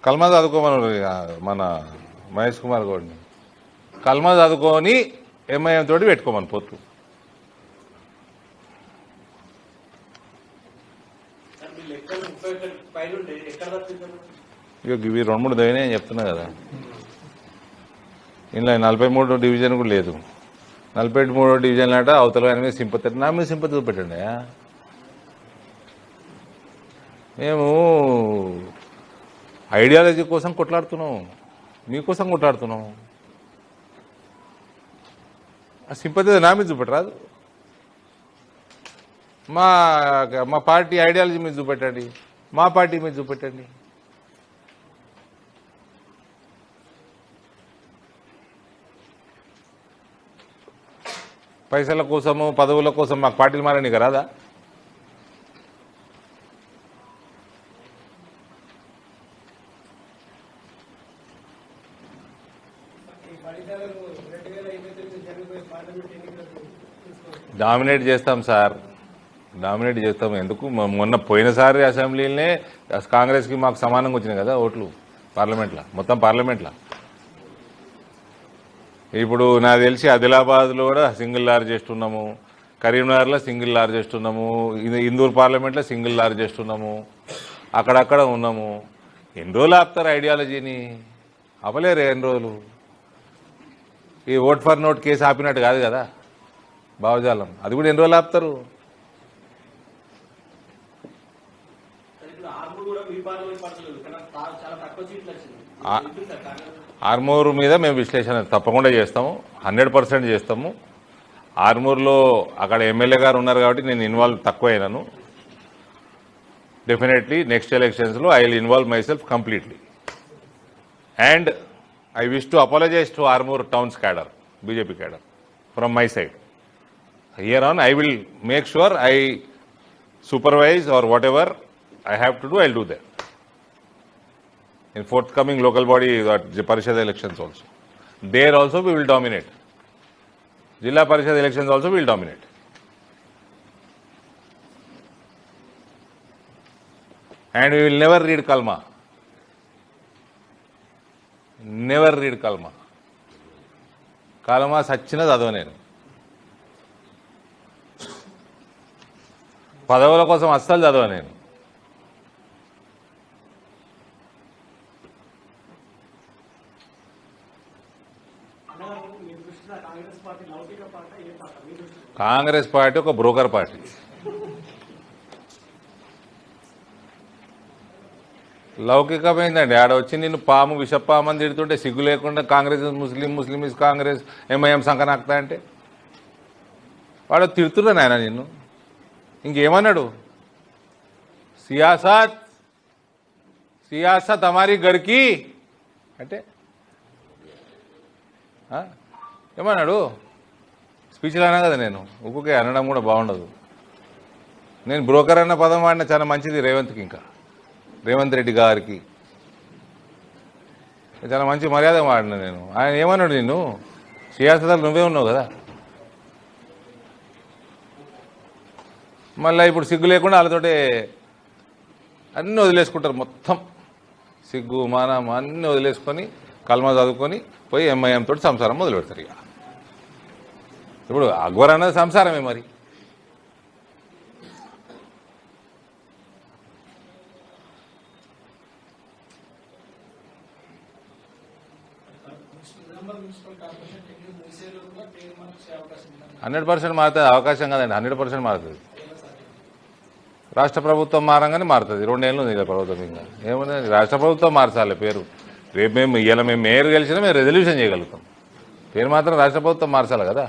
కల్మా చదువుకోమని మన మహేష్ కుమార్ గౌడ్ని కల్మా చదువుకొని ఎంఐఎం తోటి పెట్టుకోమని పొత్తు. ఇక ఇవి 2-3 దైనా అని చెప్తున్నా కదా. ఇందులో 43 డివిజన్ కూడా లేదు. 43 డివిజన్ అంటే అవతల ఆయన మీద సింపతి, నా మీద సింపతి చూపెట్టండి. మేము ఐడియాలజీ కోసం కొట్లాడుతున్నాం, మీకోసం కొట్లాడుతున్నాం. ఆ సింపతి నా మీద చూపెట్టరాదు. మా పార్టీ ఐడియాలజీ మీద చూపెట్టండి, మా పార్టీ మీద చూపెట్టండి. పైసల కోసము పదవుల కోసం మాకు పార్టీలు మారని రాదా? డామినేట్ చేస్తాం సార్, డామినేట్ చేస్తాం. ఎందుకు మొన్న పోయినసారి అసెంబ్లీలోనే కాంగ్రెస్కి మాకు సమానంగా వచ్చినాయి కదా ఓట్లు పార్లమెంట్లో, మొత్తం పార్లమెంట్లో. ఇప్పుడు నాకు తెలిసి ఆదిలాబాద్లో కూడా సింగిల్ లార్జెస్ట్ ఉన్నాము, కరీంనగర్లో సింగిల్ లార్జెస్ట్ ఉన్నాము, ఇందూరు పార్లమెంట్లో సింగిల్ లార్జెస్ట్ ఉన్నాము, అక్కడక్కడ ఉన్నాము. ఎన్ని రోజులు ఆపుతారు ఐడియాలజీని? ఆపలేరు ఎన్ని రోజులు. ఈ ఓట్ ఫర్ నోట్ కేసు ఆపినట్టు కాదు కదా భావజాలం, అది కూడా ఎన్ని రోజులు ఆపుతారు? ఆర్మూరు మీద మేము విశ్లేషణ తప్పకుండా చేస్తాము, 100% చేస్తాము. ఆర్మూర్లో అక్కడ ఎమ్మెల్యే గారు ఉన్నారు కాబట్టి నేను ఇన్వాల్వ్ తక్కువ అయినాను. డెఫినెట్లీ నెక్స్ట్ ఎలక్షన్స్లో I will involve my self completely. And I wish to apologize to Armoor Town's cadre, BJP cadre, from my side. Here on, I will make sure I supervise or whatever I have to do, I will do that. In forthcoming local body Parishad elections also. There also we will dominate. Jilla Parishad elections also we will dominate. And we will never read Kalma. Never read kalma. Kalma సచ్చిన చదవ నేను. పదవుల కోసం అస్సలు చదవ నేను. Congress party ఒక broker party. లౌకికమైందండి. ఆడ వచ్చి నిన్ను పాము విషపాము అని తిడుతుంటే సిగ్గు లేకుండా కాంగ్రెస్ ముస్లిం, ముస్లిం ఇస్ కాంగ్రెస్, ఎంఐఎం సంకనాక్తా అంటే వాడు తిడుతున్నాను ఆయన నిన్ను. ఇంకేమన్నాడు? సియాసత్ సియాసత్ హమారీ గర్కి అంటే ఏమన్నాడు? స్పీచ్లో అన్నా కదా నేను. ఒక్కొక్క అనడం కూడా బాగుండదు. నేను బ్రోకర్ అన్న పదం వాడిన చాలా మంచిది రేవంత్కి, ఇంకా రేవంత్ రెడ్డి గారికి చాలా మంచి మర్యాద వాడిన నేను. ఆయన ఏమన్నాడు? నిన్ను సియాసతలు నువ్వే ఉన్నావు కదా. మళ్ళీ ఇప్పుడు సిగ్గు లేకుండా వాళ్ళతోటే అన్నీ వదిలేసుకుంటారు. మొత్తం సిగ్గు మానం అన్నీ వదిలేసుకొని కల్మా చదువుకొని పోయి ఎంఐఎం తోటి సంసారం మొదలు పెడతారు. ఇక ఇప్పుడు అక్బర్ అన్నది సంసారమే మరి. %100 మారుతుంది. అవకాశం కదండి, 100% మారుతుంది. రాష్ట్ర ప్రభుత్వం మారంగానే మారుతుంది. 2 ఏళ్ళు ఉంది ప్రభుత్వం. ఇంకా ఏముంది, రాష్ట్ర ప్రభుత్వం మార్చాలి పేరు. రేపు మేము మేయర్ గెలిచినా మేము రెజల్యూషన్ చేయగలుగుతాం. పేరు మాత్రం రాష్ట్ర ప్రభుత్వం మార్చాలి కదా.